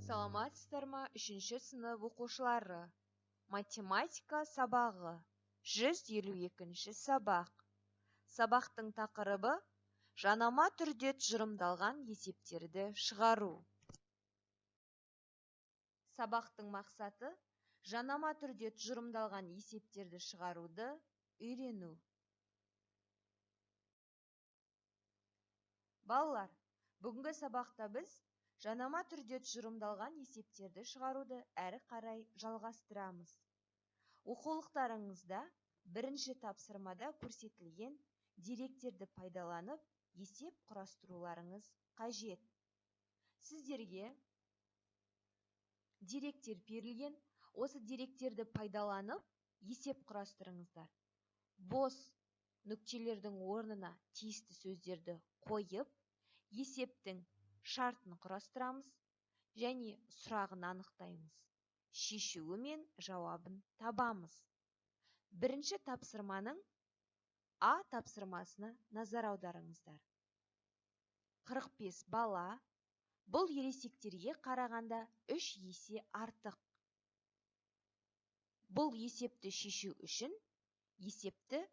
Саламатсыздар ма, 3 сынып оқушылары? Математика сабағы. 152 сабақ. Сабақтың тақырыбы жанама түрде тұжырымдалған есептерді шығару. Сабақтың мақсаты жанама түрде тұжырымдалған есептерді шығаруды үйрену. Балалар, бүгінгі сабақта біз жанама түрде тұжырымдалған есептерді шығаруды әрі қарай жалғастырамыз. Оқулықтарыңызда бірінші тапсырмада көрсетілген деректерді пайдаланып есеп құрастыруларыңыз қажет. Сіздерге деректер берілген, осы деректерді пайдаланып есеп құрастырыңыздар. Бос нүктелердің орнына тиісті сөздерді қойып, есептің шартын құрастырамыз және сұрағын анықтаймыз. Шешуі мен жауабын табамыз. Бірінші тапсырманың А тапсырмасына назар аударыңыздар. 45 бала бұл ересектерге қарағанда 3 есе артық. Бұл есепті шешу үшін есепті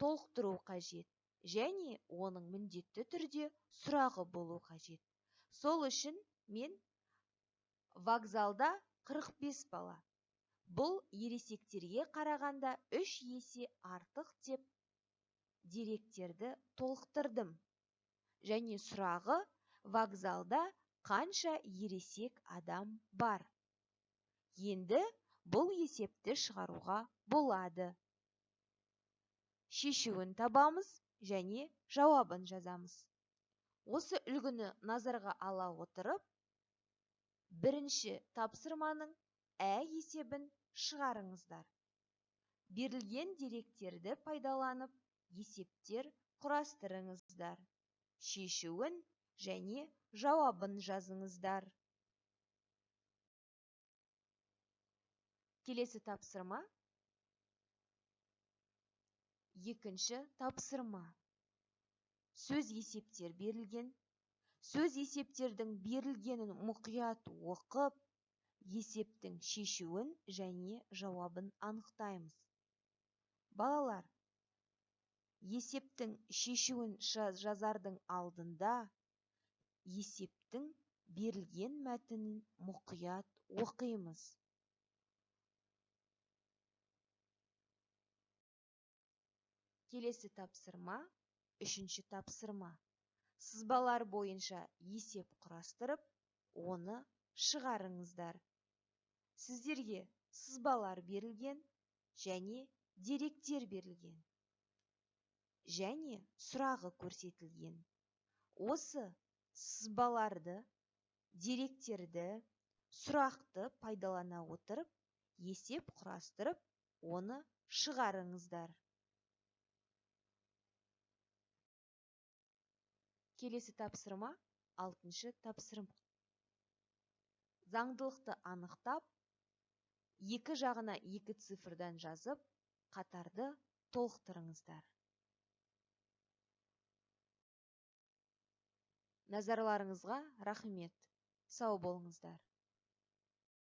толықтыру қажет және оның міндетті түрде сұрағы болу қажет. Сол үшін мен вокзалда 45 бала. Бұл ересектерге қарағанда 3 есе артық деп деректерді толықтырдым. Және сұрағы вокзалда қанша ересек адам бар? Енді бұл есепті шығаруға болады. Шешуін табамыз және жауабын жазамыз. Осы үлгіні назарға ала отырып, бірінші тапсырманың Ә есебін шығарыңыздар. Берілген деректерді пайдаланып, есептер құрастырыңыздар. Шешуін және жауабын жазыңыздар. Келесі тапсырма. Екінші тапсырма. Сөз есептер берілген. Сөз есептердің берілгенін мұқият оқып, есептің шешуін және жауабын анықтаймыз. Балалар, есептің шешуін жазардың алдында есептің берілген мәтінін мұқият оқимыз. Келесі тапсырма, үшінші тапсырма. Сызбалар бойынша есеп құрастырып, оны шығарыңыздар. Сіздерге сызбалар берілген және деректер берілген. Және сұрағы көрсетілген. Осы сызбаларды, деректерді, сұрақты пайдалана отырып, есеп құрастырып, оны шығарыңыздар. Келесі тапсырма, 6-шы тапсырма. Заңдылықты анықтап, екі жағына 2 цифрдан жазып, қатарды толықтырыңыздар. Назарларыңызға рахмет. Сау болыңыздар.